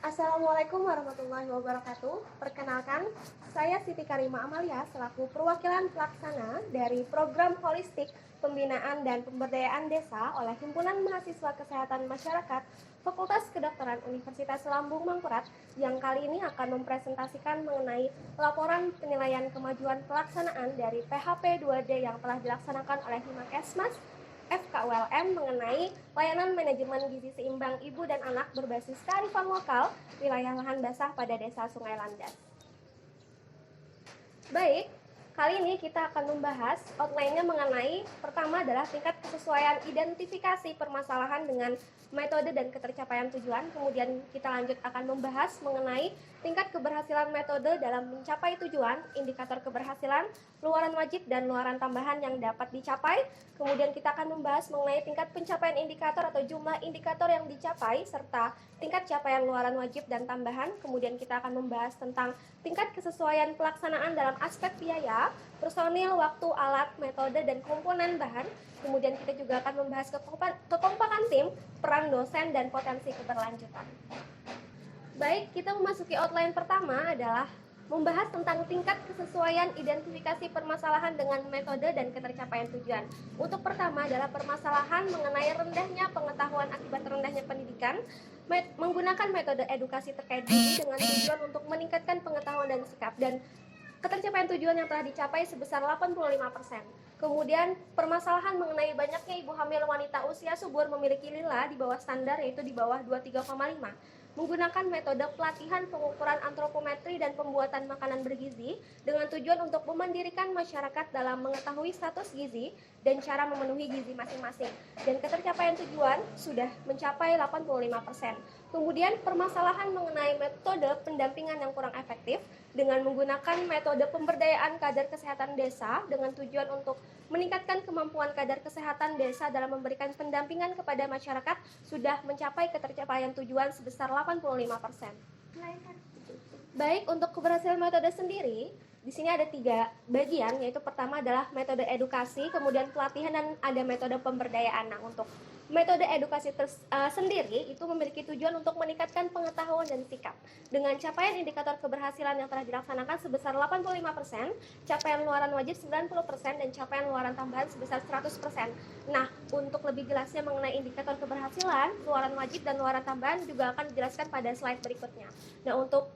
Assalamualaikum warahmatullahi wabarakatuh. Perkenalkan, saya Siti Karima Amalia selaku perwakilan pelaksana dari program holistik pembinaan dan pemberdayaan desa oleh Himpunan Mahasiswa Kesehatan Masyarakat Fakultas Kedokteran Universitas Lambung Mangkurat yang kali ini akan mempresentasikan mengenai laporan penilaian kemajuan pelaksanaan dari PHP 2D yang telah dilaksanakan oleh Himakesmas FKULM mengenai layanan manajemen gizi seimbang ibu dan anak berbasis kearifan lokal wilayah lahan basah pada Desa Sungai Landas. Baik, kali ini kita akan membahas outline-nya mengenai pertama adalah tingkat kesesuaian identifikasi permasalahan dengan metode dan ketercapaian tujuan. Kemudian kita lanjut akan membahas mengenai tingkat keberhasilan metode dalam mencapai tujuan, indikator keberhasilan, luaran wajib dan luaran tambahan yang dapat dicapai. Kemudian kita akan membahas mengenai tingkat pencapaian indikator atau jumlah indikator yang dicapai serta tingkat capaian luaran wajib dan tambahan. Kemudian kita akan membahas tentang tingkat kesesuaian pelaksanaan dalam aspek biaya, personil, waktu, alat, metode, dan komponen bahan. Kemudian kita juga akan membahas kekompakan tim, peran dosen, dan potensi keberlanjutan. Baik, kita memasuki outline pertama adalah membahas tentang tingkat kesesuaian identifikasi permasalahan dengan metode dan ketercapaian tujuan. Untuk pertama adalah permasalahan mengenai rendahnya pengetahuan akibat rendahnya pendidikan, menggunakan metode edukasi terkait gizi dengan tujuan untuk meningkatkan pengetahuan dan sikap, dan ketercapaian tujuan yang telah dicapai sebesar 85%. Kemudian permasalahan mengenai banyaknya ibu hamil wanita usia subur memiliki lila di bawah standar, yaitu di bawah 23,5. Menggunakan metode pelatihan pengukuran antropometri dan pembuatan makanan bergizi dengan tujuan untuk memandirikan masyarakat dalam mengetahui status gizi dan cara memenuhi gizi masing-masing. Dan ketercapaian tujuan sudah mencapai 85%. Kemudian permasalahan mengenai metode pendampingan yang kurang efektif dengan menggunakan metode pemberdayaan kader kesehatan desa dengan tujuan untuk meningkatkan kemampuan kader kesehatan desa dalam memberikan pendampingan kepada masyarakat sudah mencapai ketercapaian tujuan sebesar 85%. Baik, untuk keberhasilan metode sendiri, di sini ada 3 bagian, yaitu pertama adalah metode edukasi, kemudian pelatihan, dan ada metode pemberdayaan. Nah, untuk metode edukasi sendiri itu memiliki tujuan untuk meningkatkan pengetahuan dan sikap. Dengan capaian indikator keberhasilan yang telah dilaksanakan sebesar 85%, capaian luaran wajib 90%, dan capaian luaran tambahan sebesar 100%. Nah, untuk lebih jelasnya mengenai indikator keberhasilan, luaran wajib, dan luaran tambahan juga akan dijelaskan pada slide berikutnya. Nah, untuk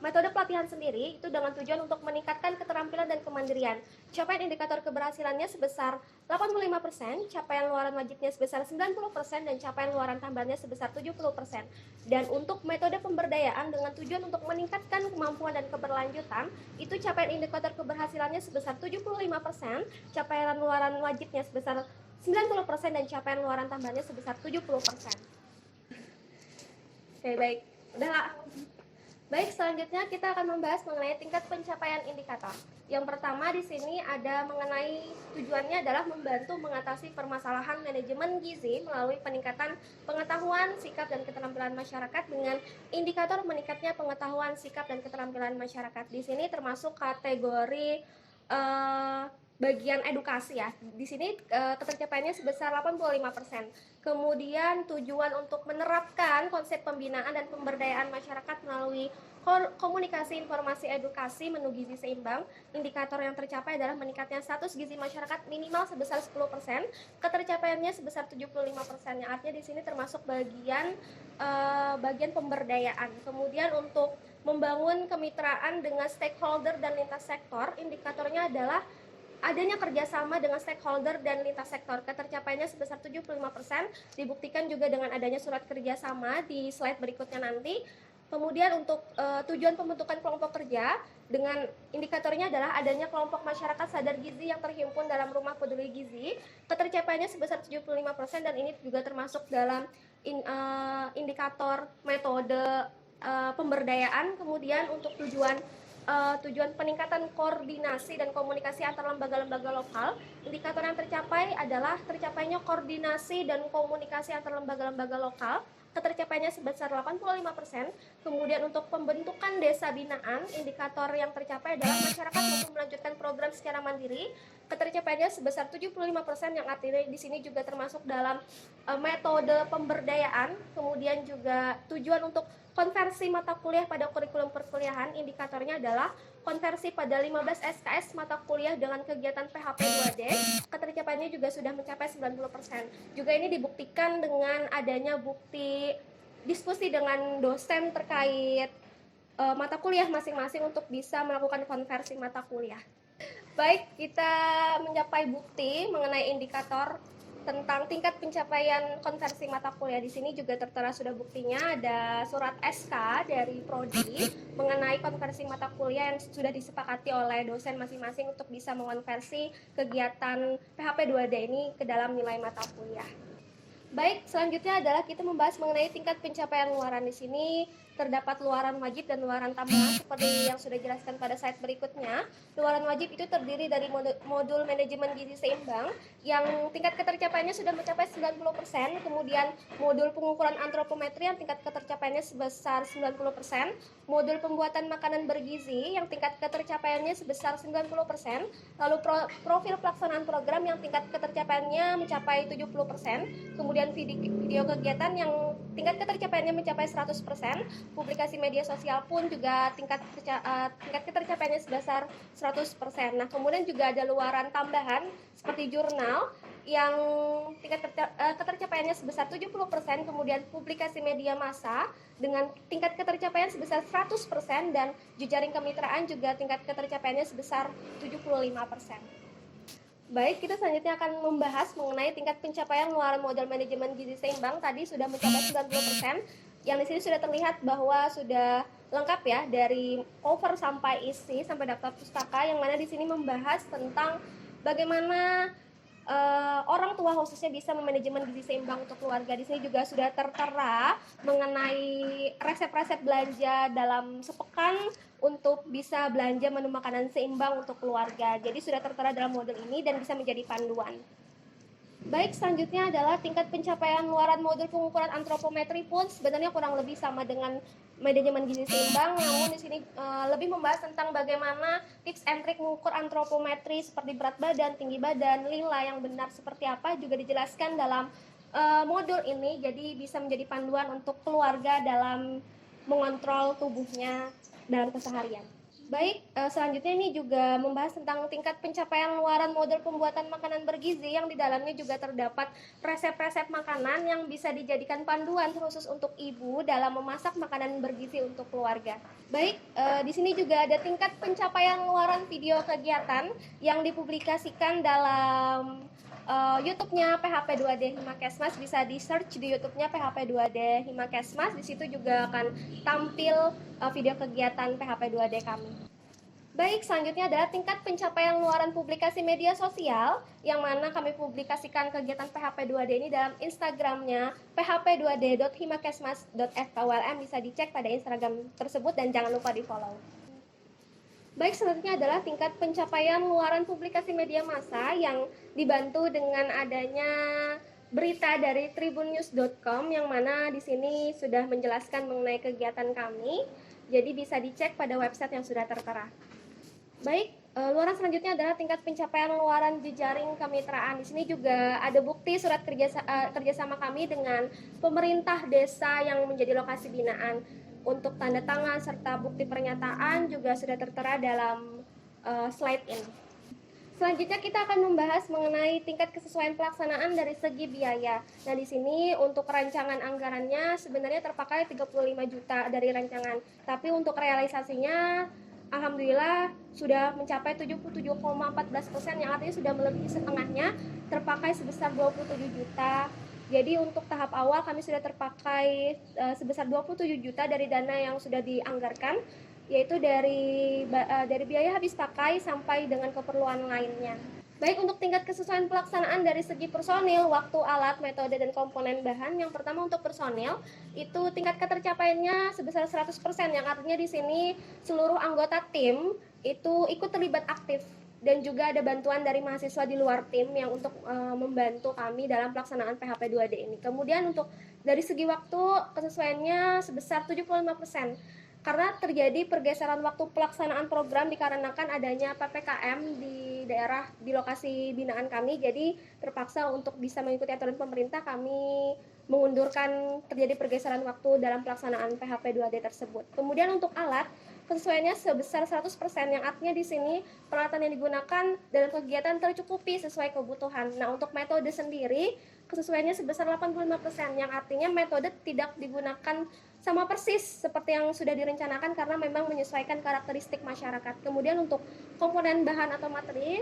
metode pelatihan sendiri itu dengan tujuan untuk meningkatkan keterampilan dan kemandirian. Capaian indikator keberhasilannya sebesar 85%, capaian luaran wajibnya sebesar 90%, dan capaian luaran tambahannya sebesar 70%. Dan untuk metode pemberdayaan dengan tujuan untuk meningkatkan kemampuan dan keberlanjutan, itu capaian indikator keberhasilannya sebesar 75%, capaian luaran wajibnya sebesar 90%, dan capaian luaran tambahannya sebesar 70%. Oke, baik. Udah. Baik, selanjutnya kita akan membahas mengenai tingkat pencapaian indikator. Yang pertama di sini ada mengenai tujuannya adalah membantu mengatasi permasalahan manajemen gizi melalui peningkatan pengetahuan, sikap, dan keterampilan masyarakat dengan indikator meningkatnya pengetahuan, sikap, dan keterampilan masyarakat. Di sini termasuk kategori bagian edukasi ya. Di sini ketercapaiannya sebesar 85%. Kemudian tujuan untuk menerapkan konsep pembinaan dan pemberdayaan masyarakat melalui komunikasi informasi edukasi menu gizi seimbang. Indikator yang tercapai adalah meningkatnya status gizi masyarakat minimal sebesar 10%, ketercapaiannya sebesar 75%. Yang artinya di sini termasuk bagian pemberdayaan. Kemudian untuk membangun kemitraan dengan stakeholder dan lintas sektor, indikatornya adalah adanya kerjasama dengan stakeholder dan lintas sektor. Ketercapaiannya sebesar 75%, dibuktikan juga dengan adanya surat kerjasama di slide berikutnya nanti. Kemudian untuk tujuan pembentukan kelompok kerja dengan indikatornya adalah adanya kelompok masyarakat sadar gizi yang terhimpun dalam rumah peduli gizi. Ketercapaiannya sebesar 75%, dan ini juga termasuk dalam indikator metode pemberdayaan. Kemudian untuk tujuan peningkatan koordinasi dan komunikasi antar lembaga-lembaga lokal, indikator yang tercapai adalah tercapainya koordinasi dan komunikasi antar lembaga-lembaga lokal, ketercapaiannya sebesar 85%. Kemudian untuk pembentukan desa binaan, indikator yang tercapai adalah masyarakat mampu melanjutkan program secara mandiri, ketercapaiannya sebesar 75%, yang artinya di sini juga termasuk dalam metode pemberdayaan. Kemudian juga tujuan untuk konversi mata kuliah pada kurikulum perkuliahan, indikatornya adalah konversi pada 15 SKS mata kuliah dengan kegiatan PHP 2D, ketercapaiannya juga sudah mencapai 90%. Juga ini dibuktikan dengan adanya bukti diskusi dengan dosen terkait mata kuliah masing-masing untuk bisa melakukan konversi mata kuliah. Baik, kita mencapai bukti mengenai indikator tentang tingkat pencapaian konversi mata kuliah. Di sini juga tertera sudah buktinya, ada surat SK dari Prodi mengenai konversi mata kuliah yang sudah disepakati oleh dosen masing-masing untuk bisa mengonversi kegiatan PHP 2D ini ke dalam nilai mata kuliah. Baik, selanjutnya adalah kita membahas mengenai tingkat pencapaian luaran. Di sini terdapat luaran wajib dan luaran tambahan seperti yang sudah dijelaskan pada slide berikutnya. Luaran wajib itu terdiri dari modul manajemen gizi seimbang yang tingkat ketercapaiannya sudah mencapai 90%, kemudian modul pengukuran antropometri yang tingkat ketercapaiannya sebesar 90%, modul pembuatan makanan bergizi yang tingkat ketercapaiannya sebesar 90%, lalu profil pelaksanaan program yang tingkat ketercapaiannya mencapai 70%, kemudian video kegiatan yang tingkat ketercapaiannya mencapai 100%, publikasi media sosial pun juga tingkat ketercapaiannya sebesar 100%. Nah, kemudian juga ada luaran tambahan seperti jurnal yang tingkat ketercapaiannya sebesar 70%, kemudian publikasi media massa dengan tingkat ketercapaian sebesar 100%, dan jejaring kemitraan juga tingkat ketercapaiannya sebesar 75%. Baik, kita selanjutnya akan membahas mengenai tingkat pencapaian luaran modal manajemen gizi seimbang. Tadi sudah mencapai 90%, yang di sini sudah terlihat bahwa sudah lengkap ya, dari cover sampai isi sampai daftar pustaka, yang mana di sini membahas tentang bagaimana orang tua khususnya bisa memanajemen gizi seimbang untuk keluarga. Di sini juga sudah tertera mengenai resep-resep belanja dalam sepekan untuk bisa belanja menu makanan seimbang untuk keluarga. Jadi sudah tertera dalam modul ini dan bisa menjadi panduan. Baik, selanjutnya adalah tingkat pencapaian luaran modul pengukuran antropometri pun sebenarnya kurang lebih sama dengan manajemen gizi seimbang, namun di sini lebih membahas tentang bagaimana tips and trik mengukur antropometri seperti berat badan, tinggi badan, lila yang benar seperti apa juga dijelaskan dalam modul ini. Jadi bisa menjadi panduan untuk keluarga dalam mengontrol tubuhnya dalam keseharian. Baik, selanjutnya ini juga membahas tentang tingkat pencapaian luaran modul pembuatan makanan bergizi, yang di dalamnya juga terdapat resep-resep makanan yang bisa dijadikan panduan khusus untuk ibu dalam memasak makanan bergizi untuk keluarga. Baik, di sini juga ada tingkat pencapaian luaran video kegiatan yang dipublikasikan dalam YouTube-nya PHP 2D Himakesmas. Bisa di search di YouTube-nya PHP 2D Himakesmas. Di situ juga akan tampil video kegiatan PHP 2D kami. Baik, selanjutnya adalah tingkat pencapaian luaran publikasi media sosial, yang mana kami publikasikan kegiatan PHP 2D ini dalam Instagramnya php2d.himakesmas.fkwlm. Bisa dicek pada Instagram tersebut dan jangan lupa di follow. Baik, selanjutnya adalah tingkat pencapaian luaran publikasi media massa yang dibantu dengan adanya berita dari tribunnews.com, yang mana di sini sudah menjelaskan mengenai kegiatan kami. Jadi bisa dicek pada website yang sudah tertera. Baik, luaran selanjutnya adalah tingkat pencapaian luaran jejaring kemitraan. Di sini juga ada bukti surat kerjasama kami dengan pemerintah desa yang menjadi lokasi binaan. Untuk tanda tangan serta bukti pernyataan juga sudah tertera dalam slide ini. Selanjutnya kita akan membahas mengenai tingkat kesesuaian pelaksanaan dari segi biaya. Nah, di sini untuk rancangan anggarannya sebenarnya terpakai 35 juta dari rancangan. Tapi untuk realisasinya alhamdulillah sudah mencapai 77,14%, yang artinya sudah melebihi setengahnya, terpakai sebesar 27 juta. Jadi untuk tahap awal kami sudah terpakai sebesar 27 juta dari dana yang sudah dianggarkan, yaitu dari biaya habis pakai sampai dengan keperluan lainnya. Baik, untuk tingkat kesesuaian pelaksanaan dari segi personil, waktu, alat, metode, dan komponen bahan. Yang pertama untuk personil, itu tingkat ketercapaiannya sebesar 100%, yang artinya di sini seluruh anggota tim itu ikut terlibat aktif. Dan juga ada bantuan dari mahasiswa di luar tim yang untuk membantu kami dalam pelaksanaan PHP 2D ini. Kemudian untuk dari segi waktu, kesesuaiannya sebesar 75%. Karena terjadi pergeseran waktu pelaksanaan program dikarenakan adanya PPKM di lokasi binaan kami, jadi terpaksa untuk bisa mengikuti aturan pemerintah kami mengundurkan terjadi pergeseran waktu dalam pelaksanaan PHP 2D tersebut. Kemudian untuk alat, kesesuaiannya sebesar 100%, yang artinya di sini peralatan yang digunakan dalam kegiatan tercukupi sesuai kebutuhan. Nah, untuk metode sendiri, kesesuaiannya sebesar 85%, yang artinya metode tidak digunakan sama persis seperti yang sudah direncanakan karena memang menyesuaikan karakteristik masyarakat. Kemudian untuk komponen bahan atau materi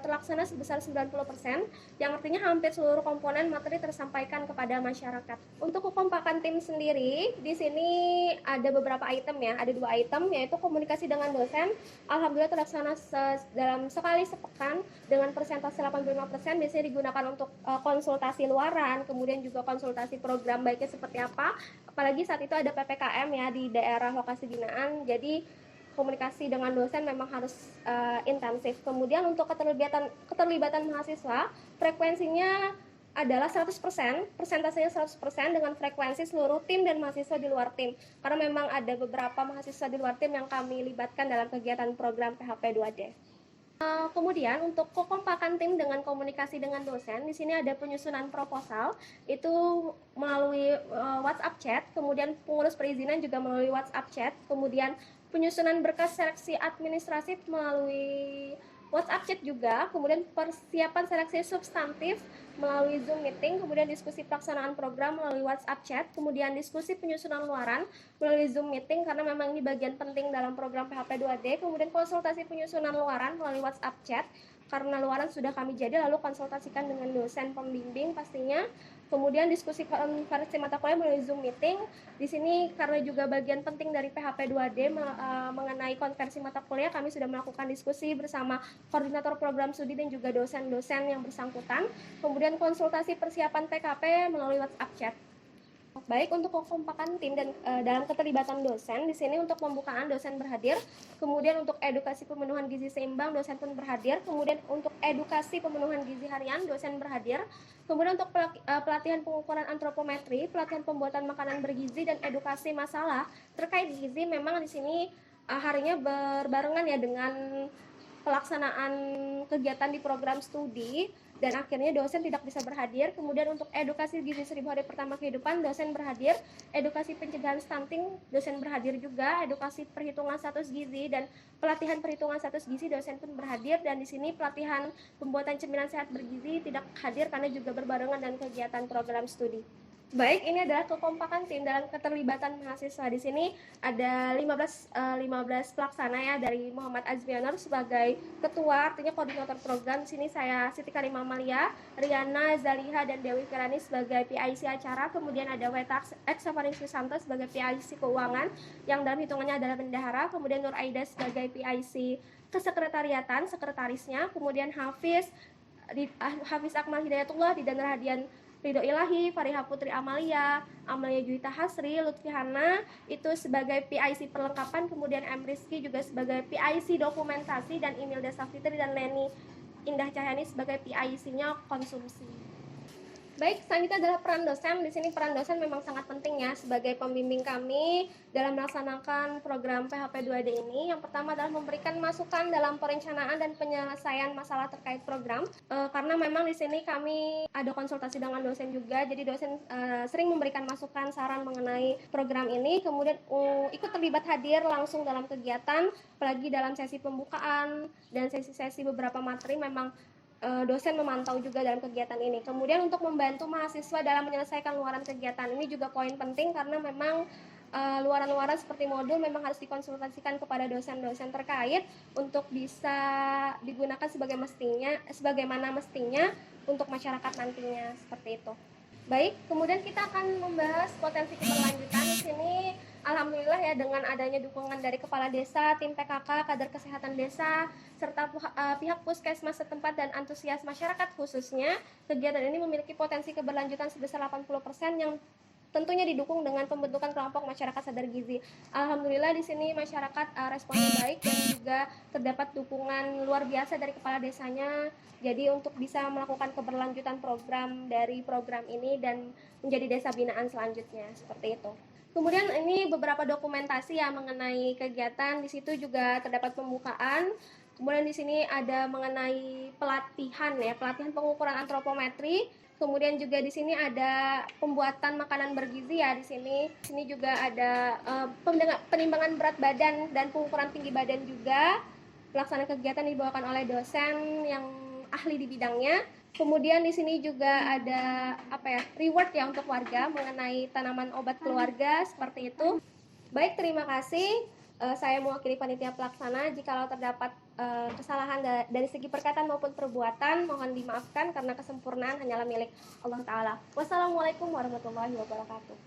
terlaksana sebesar 90%, yang artinya hampir seluruh komponen materi tersampaikan kepada masyarakat. Untuk kekompakan tim sendiri, di sini ada beberapa item ya, ada 2 item, yaitu komunikasi dengan dosen. Alhamdulillah terlaksana dalam sekali sepekan dengan persentase 85%, biasanya digunakan untuk konsultasi luaran, kemudian juga konsultasi program baiknya seperti apa, apalagi saat itu ada PPKM ya di daerah lokasi binaan, jadi komunikasi dengan dosen memang harus intensif. Kemudian untuk keterlibatan mahasiswa, frekuensinya adalah 100%, persentasenya 100% dengan frekuensi seluruh tim dan mahasiswa di luar tim. Karena memang ada beberapa mahasiswa di luar tim yang kami libatkan dalam kegiatan program PHP 2D. Kemudian untuk kekompakan tim dengan komunikasi dengan dosen, di sini ada penyusunan proposal itu melalui WhatsApp chat, kemudian pengurus perizinan juga melalui WhatsApp chat, kemudian penyusunan berkas seleksi administratif melalui WhatsApp chat juga, kemudian persiapan seleksi substantif melalui Zoom meeting, kemudian diskusi pelaksanaan program melalui WhatsApp chat, kemudian diskusi penyusunan luaran melalui Zoom meeting karena memang ini bagian penting dalam program PHP 2D, kemudian konsultasi penyusunan luaran melalui WhatsApp chat karena luaran sudah kami jadi, lalu konsultasikan dengan dosen pembimbing pastinya. Kemudian diskusi konversi mata kuliah melalui Zoom meeting. Di sini karena juga bagian penting dari PHP 2D mengenai konversi mata kuliah, kami sudah melakukan diskusi bersama koordinator program studi dan juga dosen-dosen yang bersangkutan. Kemudian konsultasi persiapan PKP melalui WhatsApp chat. Baik, untuk kekompakan tim dan dalam keterlibatan dosen, di sini untuk pembukaan dosen berhadir, kemudian untuk edukasi pemenuhan gizi seimbang dosen pun berhadir, kemudian untuk edukasi pemenuhan gizi harian dosen berhadir, kemudian untuk pelatihan pengukuran antropometri, pelatihan pembuatan makanan bergizi dan edukasi masalah terkait gizi. Memang di sini harinya berbarengan ya dengan pelaksanaan kegiatan di program studi, dan akhirnya dosen tidak bisa berhadir. Kemudian untuk edukasi gizi 1000 hari pertama kehidupan, dosen berhadir. Edukasi pencegahan stunting, dosen berhadir juga. Edukasi perhitungan status gizi dan pelatihan perhitungan status gizi, dosen pun berhadir. Dan di sini pelatihan pembuatan cemilan sehat bergizi tidak hadir karena juga berbarengan dengan kegiatan program studi. Baik, ini adalah kekompakan tim dalam keterlibatan mahasiswa. Di sini ada 15 pelaksana ya, dari Muhammad Azmianur sebagai ketua, artinya koordinator program. Di sini saya Siti Karimah Amalia, Riana, Zaliha, dan Dewi Firani sebagai PIC acara. Kemudian ada Weta Eksafaring Susanto sebagai PIC keuangan, yang dalam hitungannya adalah bendahara. Kemudian Nur Aida sebagai PIC kesekretariatan, sekretarisnya. Kemudian Hafiz Akmal Hidayatullah, Didan Rahadian Ridho Ilahi, Fariha Putri Amalia, Amalia Juwita Hasri, Lutfi Hana itu sebagai PIC perlengkapan, kemudian M. Rizky juga sebagai PIC dokumentasi, dan Imilda Safitri dan Leni Indah Cahyani sebagai PIC-nya konsumsi. Baik, selanjutnya adalah peran dosen. Di sini peran dosen memang sangat penting ya sebagai pembimbing kami dalam melaksanakan program PHP 2D ini. Yang pertama adalah memberikan masukan dalam perencanaan dan penyelesaian masalah terkait program. Karena memang di sini kami ada konsultasi dengan dosen juga, jadi dosen sering memberikan masukan, saran mengenai program ini. Kemudian ikut terlibat hadir langsung dalam kegiatan, apalagi dalam sesi pembukaan dan sesi-sesi beberapa materi memang dosen memantau juga dalam kegiatan ini. Kemudian untuk membantu mahasiswa dalam menyelesaikan luaran kegiatan ini juga poin penting, karena memang luaran-luaran seperti modul memang harus dikonsultasikan kepada dosen-dosen terkait untuk bisa digunakan sebagaimana mestinya untuk masyarakat nantinya, seperti itu. Baik, kemudian kita akan membahas potensi keberlanjutan. Di sini alhamdulillah ya, dengan adanya dukungan dari kepala desa, tim PKK, kader kesehatan desa, serta pihak puskesmas setempat dan antusias masyarakat khususnya, kegiatan ini memiliki potensi keberlanjutan sebesar 80% yang tentunya didukung dengan pembentukan kelompok masyarakat sadar gizi. Alhamdulillah di sini masyarakat responnya baik, dan juga terdapat dukungan luar biasa dari kepala desanya. Jadi untuk bisa melakukan keberlanjutan program dari program ini dan menjadi desa binaan selanjutnya, seperti itu. Kemudian ini beberapa dokumentasi ya mengenai kegiatan. Di situ juga terdapat pembukaan. Kemudian di sini ada mengenai pelatihan ya, pelatihan pengukuran antropometri Kemudian juga di sini ada pembuatan makanan bergizi ya di sini. Di sini juga ada penimbangan berat badan dan pengukuran tinggi badan juga. Pelaksanaan kegiatan dibawakan oleh dosen yang ahli di bidangnya. Kemudian di sini juga ada reward ya untuk warga mengenai tanaman obat keluarga seperti itu. Baik, terima kasih. Saya mewakili panitia pelaksana. Jikalau terdapat kesalahan dari segi perkataan maupun perbuatan, mohon dimaafkan karena kesempurnaan hanyalah milik Allah Ta'ala. Wassalamualaikum warahmatullahi wabarakatuh.